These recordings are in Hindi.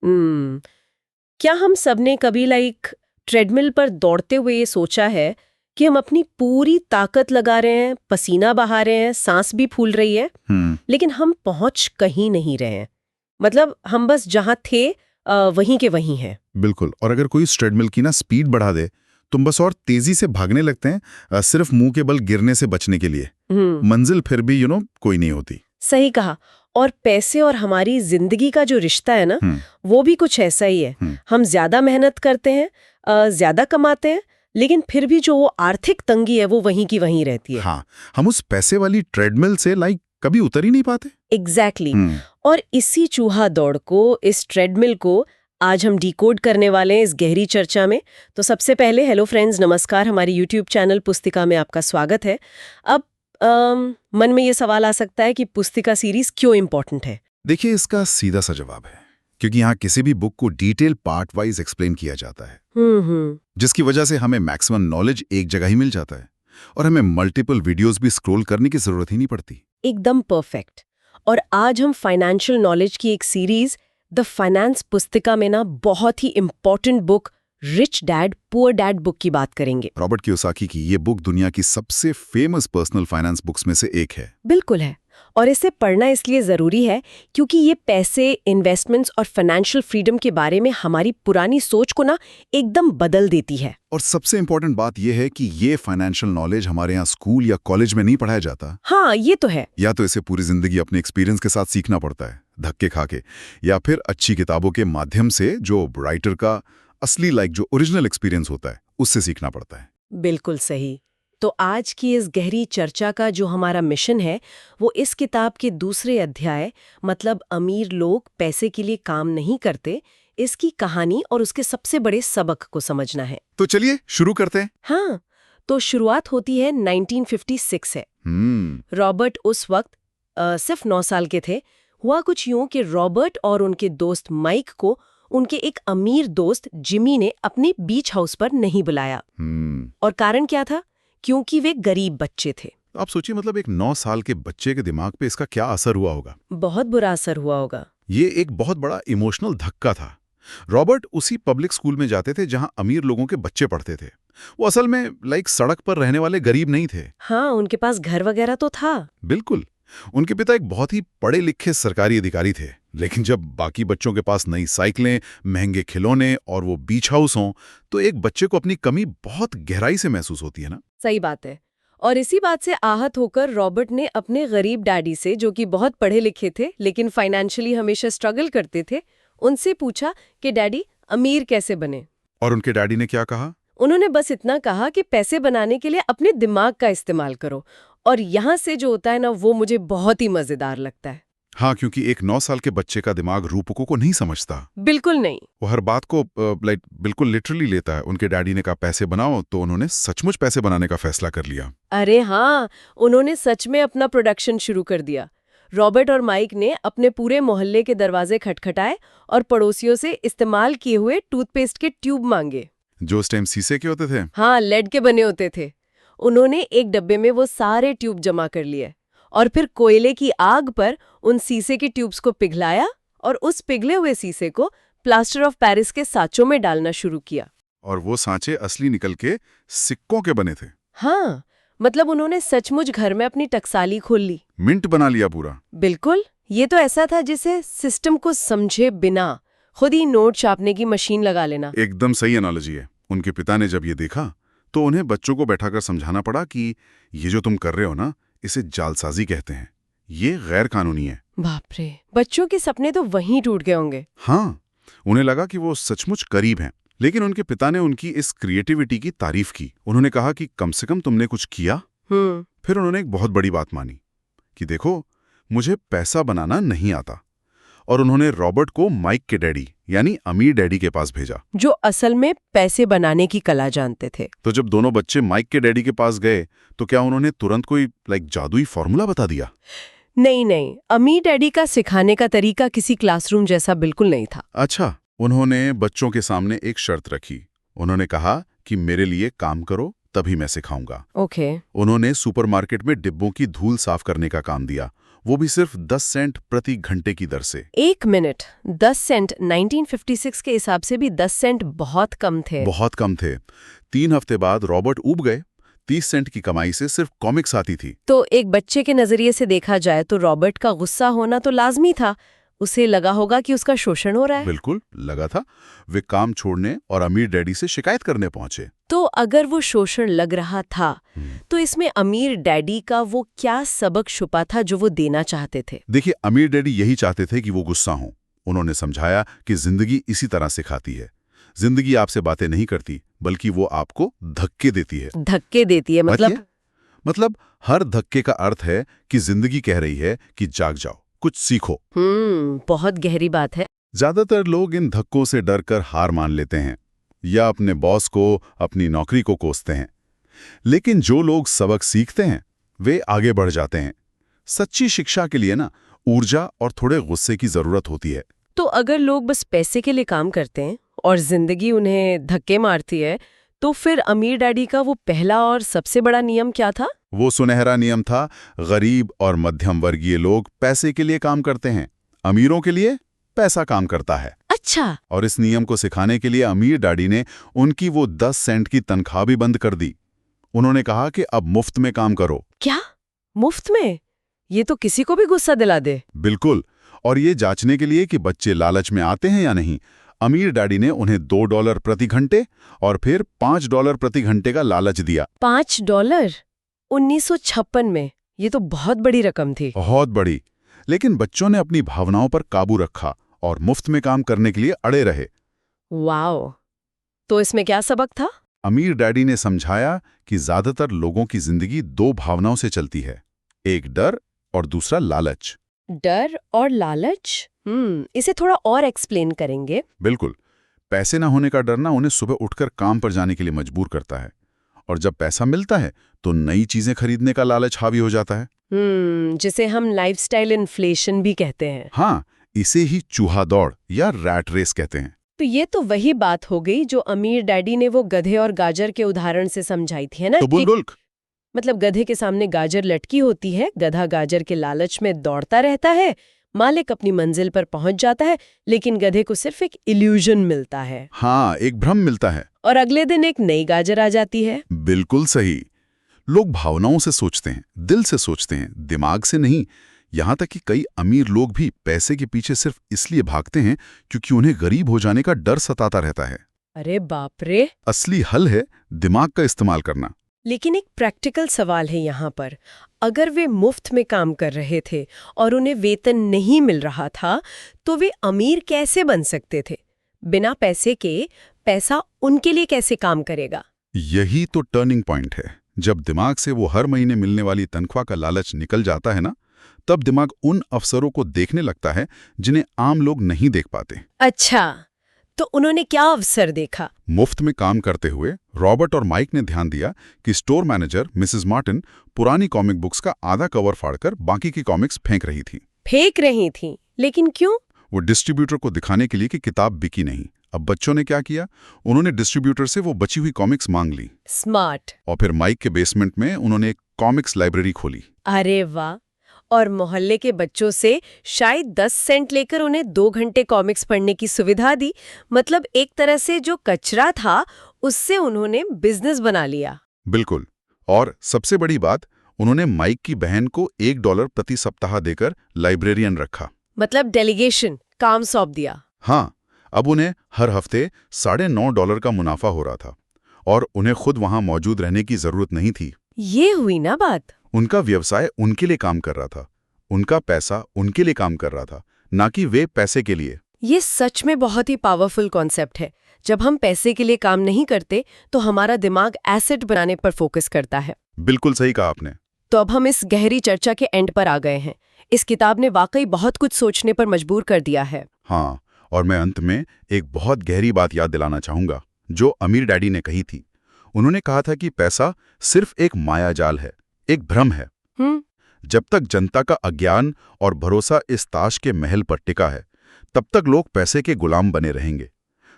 क्या हम सबने कभी ट्रेडमिल पर दौड़ते हुए ये सोचा है कि हम अपनी पूरी ताकत लगा रहे हैं, पसीना बहा रहे हैं, सांस भी फूल रही है, लेकिन हम पहुंच कहीं नहीं रहे हैं। मतलब हम बस जहां थे वहीं के वहीं हैं। बिल्कुल। और अगर कोई इस ट्रेडमिल की ना स्पीड बढ़ा दे, तुम बस और तेजी से भागने लगते हैं, सिर्फ मुंह के बल गिरने से बचने के लिए। मंजिल फिर भी कोई नहीं होती। सही कहा। और पैसे और हमारी जिंदगी का जो रिश्ता है ना, वो भी कुछ ऐसा ही है। हम ज्यादा मेहनत करते हैं, ज्यादा कमाते हैं, लेकिन फिर भी जो वो आर्थिक तंगी है वो वहीं की वहीं रहती है। हाँ, हम उस पैसे वाली ट्रेडमिल से कभी उतर ही नहीं पाते। एग्जैक्टली। और इसी चूहा दौड़ को, इस ट्रेडमिल को आज हम डिकोड करने वाले हैं इस गहरी चर्चा में। तो सबसे पहले हेलो फ्रेंड्स, नमस्कार। हमारी यूट्यूब चैनल पुस्तिका में आपका स्वागत है। अब मन में ये सवाल आ सकता है कि पुस्तिका सीरीज क्यों इम्पोर्टेंट है? देखिए, इसका सीधा सा जवाब है क्योंकि यहाँ किसी भी बुक को डिटेल पार्ट वाइज एक्सप्लेन किया जाता है, जिसकी वजह से हमें मैक्सिमम नॉलेज एक जगह ही मिल जाता है और हमें मल्टीपल वीडियोस भी स्क्रॉल करने की जरूरत ही नहीं पड़ती। एकदम परफेक्ट। और आज हम फाइनेंशियल नॉलेज की एक सीरीज द फाइनेंस पुस्तिका में ना बहुत ही important book rich dad poor dad book की बात करेंगे। रॉबर्ट कियोसाकी की ये बुक दुनिया की सबसे फेमस पर्सनल फाइनेंस बुक्स में से एक है। बिल्कुल है। और इसे पढ़ना इसलिए जरूरी है क्योंकि ये पैसे, इन्वेस्टमेंट्स और फाइनेंशियल फ्रीडम के बारे में हमारी पुरानी सोच को ना एकदम बदल देती है। और सबसे इम्पोर्टेंट बात यह है कि ये फाइनेंशियल नॉलेज हमारे यहाँ स्कूल या कॉलेज में नहीं पढ़ाया जाता। हाँ, ये तो है। या तो इसे पूरी जिंदगी अपने एक्सपीरियंस के साथ सीखना पड़ता है, धक्के खा के, या फिर अच्छी किताबों के माध्यम से जो राइटर का असली जो ओरिजिनल एक्सपीरियंस होता है उससे सीखना पड़ता है। बिल्कुल सही। तो आज की इस गहरी चर्चा का जो हमारा मिशन है वो इस किताब के दूसरे अध्याय, मतलब अमीर लोग पैसे के लिए काम नहीं करते, इसकी कहानी और उसके सबसे बड़े सबक को समझना है। तो चलिए शुरू करते हैं। हाँ, तो शुरुआत होती है 1956 से। रॉबर्ट उस वक्त सिर्फ 9 साल के थे। हुआ कुछ यूं कि रॉबर्ट और उनके दोस्त माइक को उनके एक अमीर दोस्त जिमी ने अपने बीच हाउस पर नहीं बुलाया। और कारण क्या था? क्योंकि वे गरीब बच्चे थे। आप सोचिए, मतलब एक 9 साल के बच्चे के दिमाग पे इसका क्या असर हुआ होगा। बहुत बुरा असर हुआ होगा। ये एक बहुत बड़ा इमोशनल धक्का था। रॉबर्ट उसी पब्लिक स्कूल में जाते थे जहां अमीर लोगों के बच्चे पढ़ते थे। वो असल में सड़क पर रहने वाले गरीब नहीं थे। हाँ, उनके पास घर वगैरह तो था। बिल्कुल। उनके पिता एक बहुत ही पढ़े लिखे सरकारी अधिकारी थे, लेकिन जब बाकी बच्चों के पास नई साइकिलें, महंगे खिलौने और वो बीच हाउस हों, तो एक बच्चे को अपनी कमी बहुत गहराई से महसूस होती है ना। सही बात है। और इसी बात से आहत होकर रॉबर्ट ने अपने गरीब डैडी से, जो कि बहुत पढ़े लिखे थे लेकिन फाइनेंशियली हमेशा स्ट्रगल करते थे, उनसे पूछा कि डैडी, अमीर कैसे बने? और उनके डैडी ने क्या कहा? उन्होंने बस इतना कहा कि पैसे बनाने के लिए अपने दिमाग का इस्तेमाल करो। और यहाँ से जो होता है ना, वो मुझे बहुत ही मजेदार लगता है। हाँ, क्योंकि एक 9 साल के बच्चे का दिमाग रूपकों को नहीं समझता। बिल्कुल नहीं। वो हर बात को बिल्कुल लिटरली लेता है। उनके डैडी ने कहा पैसे बनाओ, तो उन्होंने सचमुच पैसे बनाने का फैसला कर लिया। अरे हाँ, उन्होंने सच में अपना प्रोडक्शन शुरू कर दिया। रॉबर्ट और माइक ने अपने पूरे मोहल्ले के दरवाजे खटखटाए और पड़ोसियों से इस्तेमाल किए हुए टूथपेस्ट के ट्यूब मांगे, जो उस टाइम शीशे के होते थे। हाँ, लेड के बने होते थे। उन्होंने एक डब्बे में वो सारे ट्यूब जमा कर लिए और फिर कोयले की आग पर उन शीशे के ट्यूब्स को पिघलाया और उस पिघले हुए शीशे को प्लास्टर ऑफ पेरिस के सांचों में डालना शुरू किया। और वो सांचे असली निकल के सिक्कों के बने थे। हाँ, मतलब उन्होंने सचमुच घर में अपनी टकसाली खोल ली, मिंट बना लिया पूरा। बिल्कुल। ये तो ऐसा था जिसे सिस्टम को समझे बिना खुद ही नोट छापने की मशीन लगा लेना। एकदम सही एनालॉजी है। उनके पिता ने जब ये देखा तो उन्हें बच्चों को बैठाकर समझाना पड़ा कि ये जो तुम कर रहे हो ना, इसे जालसाजी कहते हैं, ये गैर कानूनी है। बाप रे, बच्चों के सपने तो वहीं टूट गए होंगे। हाँ, उन्हें लगा कि वो सचमुच करीब हैं। लेकिन उनके पिता ने उनकी इस क्रिएटिविटी की तारीफ की। उन्होंने कहा कि कम से कम तुमने कुछ किया। फिर उन्होंने एक बहुत बड़ी बात मानी कि देखो, मुझे पैसा बनाना नहीं आता। और उन्होंने रॉबर्ट को माइक के डैडी यानी अमीर डैडी के पास भेजा, जो असल में पैसे बनाने की कला जानते थे। तो जब दोनों बच्चे माइक के डैडी के पास गए तो क्या उन्होंने तुरंत कोई जादुई फॉर्मूला बता दिया? नहीं, अमीर डैडी का सिखाने का तरीका किसी क्लासरूम जैसा बिल्कुल नहीं था। अच्छा, उन्होंने बच्चों के सामने एक शर्त रखी। उन्होंने कहा कि मेरे लिए काम करो, तभी मैं सिखाऊंगा। ओके। उन्होंने सुपरमार्केट में डिब्बों की धूल साफ करने का काम दिया। वो भी सिर्फ 10 सेंट प्रति घंटे की दर से। 1 मिनट 10 सेंट 1956 के हिसाब से भी 10 सेंट बहुत कम थे। बहुत कम थे। 3 हफ्ते बाद रॉबर्ट ऊब गए। 30 सेंट की कमाई से सिर्फ कॉमिक्स आती थी। तो एक बच्चे के नजरिए से देखा जाए तो रॉबर्ट का गुस्सा होना तो लाजमी था। उसे लगा होगा कि उसका शोषण हो रहा है। बिल्कुल लगा था। वे काम छोड़ने और अमीर डैडी से शिकायत करने पहुंचे। तो अगर वो शोषण लग रहा था तो इसमें अमीर डैडी का वो क्या सबक छुपा था जो वो देना चाहते थे? देखिए, अमीर डैडी यही चाहते थे कि वो गुस्सा हों। उन्होंने समझाया कि जिंदगी इसी तरह सिखाती है। जिंदगी आपसे बातें नहीं करती, बल्कि वो आपको धक्के देती है। धक्के देती है मतलब हर धक्के का अर्थ है कि जिंदगी कह रही है कि जाग जाओ, कुछ सीखो। बहुत गहरी बात है। ज्यादातर लोग इन धक्कों से डरकर हार मान लेते हैं या अपने बॉस को, अपनी नौकरी को कोसते हैं। लेकिन जो लोग सबक सीखते हैं वे आगे बढ़ जाते हैं। सच्ची शिक्षा के लिए ना ऊर्जा और थोड़े गुस्से की जरूरत होती है। तो अगर लोग बस पैसे के लिए काम करते हैं और जिंदगी उन्हें धक्के मारती है, तो फिर अमीर डैडी का वो पहला और सबसे बड़ा नियम क्या था? वो सुनहरा नियम था, गरीब और मध्यम वर्गीय लोग पैसे के लिए काम करते हैं, अमीरों के लिए पैसा काम करता है। अच्छा। और इस नियम को सिखाने के लिए अमीर डैडी ने उनकी वो 10 सेंट की तनख्वाह भी बंद कर दी। उन्होंने कहा कि अब मुफ्त में काम करो। क्या? मुफ्त में? ये तो किसी को भी गुस्सा दिला दे। बिल्कुल। और ये जांचने के लिए कि बच्चे लालच में आते हैं या नहीं, अमीर डैडी ने उन्हें $2 प्रति घंटे और फिर $5 प्रति घंटे का लालच दिया। $5? 1956 में ये तो बहुत बड़ी रकम थी। बहुत बड़ी। लेकिन बच्चों ने अपनी भावनाओं पर काबू रखा और मुफ्त में काम करने के लिए अड़े रहे। वाओ! तो इसमें क्या सबक था? अमीर डैडी ने समझाया कि ज्यादातर लोगों की जिंदगी 2 भावनाओं से चलती है, एक डर और दूसरा लालच। डर और लालच? इसे थोड़ा और एक्सप्लेन करेंगे? बिल्कुल। पैसे ना होने का डर ना उन्हें सुबह उठकर काम पर जाने के लिए मजबूर करता है, और जब पैसा मिलता है तो नई चीजें खरीदने का लालच हावी हो जाता है। जिसे हम लाइफस्टाइल इन्फ्लेशन भी कहते हैं। हाँ, इसे ही चूहा दौड़ या रैट रेस कहते हैं। तो ये तो वही बात हो गई जो अमीर डैडी ने वो गधे और गाजर के उदाहरण से समझाई थी, है ना? तो मतलब गधे के सामने गाजर लटकी होती है, गधा गाजर के लालच में दौड़ता रहता है, मालिक अपनी मंजिल पर पहुंच जाता है, लेकिन गधे को सिर्फ एक इल्यूजन मिलता है। हाँ, एक भ्रम मिलता है। और अगले दिन एक नई गाजर आ जाती है। बिल्कुल सही। लोग भावनाओं से सोचते हैं, दिल से सोचते हैं, दिमाग से नहीं। यहाँ तक कि कई अमीर लोग भी पैसे के पीछे सिर्फ इसलिए भागते हैं क्योंकि उन्हें गरीब हो जाने का डर सताता रहता है। अरे बाप रे! असली हल है दिमाग का इस्तेमाल करना। लेकिन एक प्रैक्टिकल सवाल है यहाँ पर। अगर वे मुफ्त में काम कर रहे थे और उन्हें वेतन नहीं मिल रहा था, तो वे अमीर कैसे बन सकते थे? बिना पैसे के पैसा उनके लिए कैसे काम करेगा? यही तो टर्निंग पॉइंट है। जब दिमाग से वो हर महीने मिलने वाली तनख्वाह का लालच निकल जाता है ना, तब दिमाग उन अवसरों को देखने लगता है जिन्हें आम लोग नहीं देख पाते। अच्छा, तो उन्होंने क्या अवसर देखा? मुफ्त में काम करते हुए रॉबर्ट और माइक ने ध्यान दिया कि स्टोर मैनेजर मिसेस मार्टिन पुरानी कॉमिक बुक्स का आधा कवर फाड़कर बाकी की कॉमिक्स फेंक रही थी। फेंक रही थी? लेकिन क्यों? वो डिस्ट्रीब्यूटर को दिखाने के लिए कि किताब बिकी नहीं। अब बच्चों ने क्या किया, उन्होंने डिस्ट्रीब्यूटर से वो बची हुई कॉमिक्स मांग ली। स्मार्ट। और फिर माइक के बेसमेंट में उन्होंने एक कॉमिक्स लाइब्रेरी खोली। अरे वाह! और मोहल्ले के बच्चों से शायद 10 सेंट लेकर उन्हें 2 घंटे कॉमिक्स पढ़ने की सुविधा दी। मतलब एक तरह से जो कचरा था उससे उन्होंने बिजनेस बना लिया। बिल्कुल। और सबसे बड़ी बात, उन्होंने माइक की बहन को $1 प्रति सप्ताह देकर लाइब्रेरियन रखा। मतलब डेलीगेशन, काम सौंप दिया। हाँ, अब उन्हें हर हफ्ते $9.5 का मुनाफा हो रहा था और उन्हें खुद वहां मौजूद रहने की जरूरत नहीं थी। ये हुई ना बात। उनका व्यवसाय उनके लिए काम कर रहा था, उनका पैसा उनके लिए काम कर रहा था, ना कि वे पैसे के लिए। ये सच में बहुत ही पावरफुल कॉन्सेप्ट है। जब हम पैसे के लिए काम नहीं करते तो हमारा दिमाग एसेट बनाने पर फोकस करता है। बिल्कुल सही कहा आपने। तो अब हम इस गहरी चर्चा के एंड पर आ गए हैं। इस किताब ने वाकई बहुत कुछ सोचने पर मजबूर कर दिया है। हाँ, और मैं अंत में एक बहुत गहरी बात याद दिलाना चाहूंगा जो अमीर डैडी ने कही थी। उन्होंने कहा था कि पैसा सिर्फ एक मायाजाल है, एक भ्रम है। जब तक जनता का अज्ञान और भरोसा इस ताश के महल पर टिका है, तब तक लोग पैसे के गुलाम बने रहेंगे।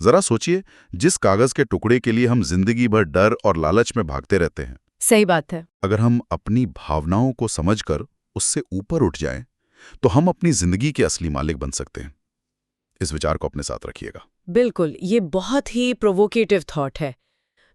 जरा सोचिए, जिस कागज के टुकड़े के लिए हम जिंदगी भर डर और लालच में भागते रहते हैं। सही बात है। अगर हम अपनी भावनाओं को समझकर उससे ऊपर उठ जाएं, तो हम अपनी जिंदगी के असली मालिक बन सकते हैं। इस विचार को अपने साथ रखिएगा। बिल्कुल, ये बहुत ही प्रोवोकेटिव थॉट है।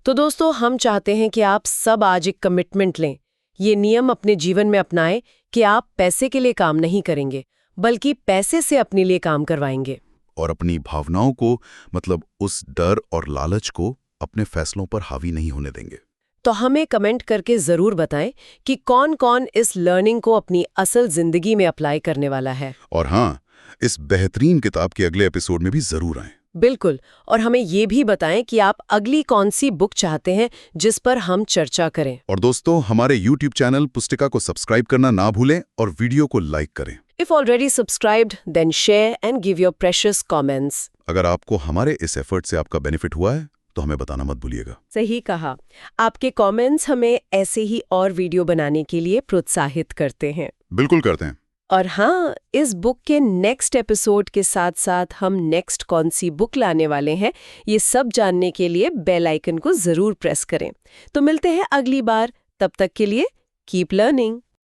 तो दोस्तों, हम चाहते हैं कि आप सब आज एक कमिटमेंट लें, ये नियम अपने जीवन में अपनाएं कि आप पैसे के लिए काम नहीं करेंगे, बल्कि पैसे से अपने लिए काम करवाएंगे। और अपनी भावनाओं को, मतलब उस डर और लालच को, अपने फैसलों पर हावी नहीं होने देंगे। तो हमें कमेंट करके ज़रूर बताएं कि कौन-कौन इस लर्निंग को अपनी असल ज़िंदगी में अप्लाई करने वाला है। और हाँ, इस बेहतरीन किताब के अगले एपिसोड में भी ज़रूर आएं। बिल्कुल, और हमें ये भी बताएं कि आप अगली कौन सी बुक चाहते हैं जिस पर हम चर्चा करें। और दोस्तों, हमारे YouTube चैनल पुस्तिका को सब्सक्राइब करना ना भूलें और वीडियो को लाइक करें। If already subscribed, then share and give your precious comments. अगर आपको हमारे इस एफर्ट से आपका बेनिफिट हुआ है तो हमें बताना मत भूलिएगा। सही कहा। आपके कमेंट्स हमें ऐसे ही और वीडियो बनाने के लिए प्रोत्साहित करते हैं। बिल्कुल करते हैं। और हाँ, इस बुक के नेक्स्ट एपिसोड के साथ-साथ हम नेक्स्ट कौन सी बुक लाने वाले हैं, ये सब जानने के लिए बेल आइकन को जरूर प्रेस करें। तो मिलते हैं अगली बार, तब तक के लिए कीप लर्निंग।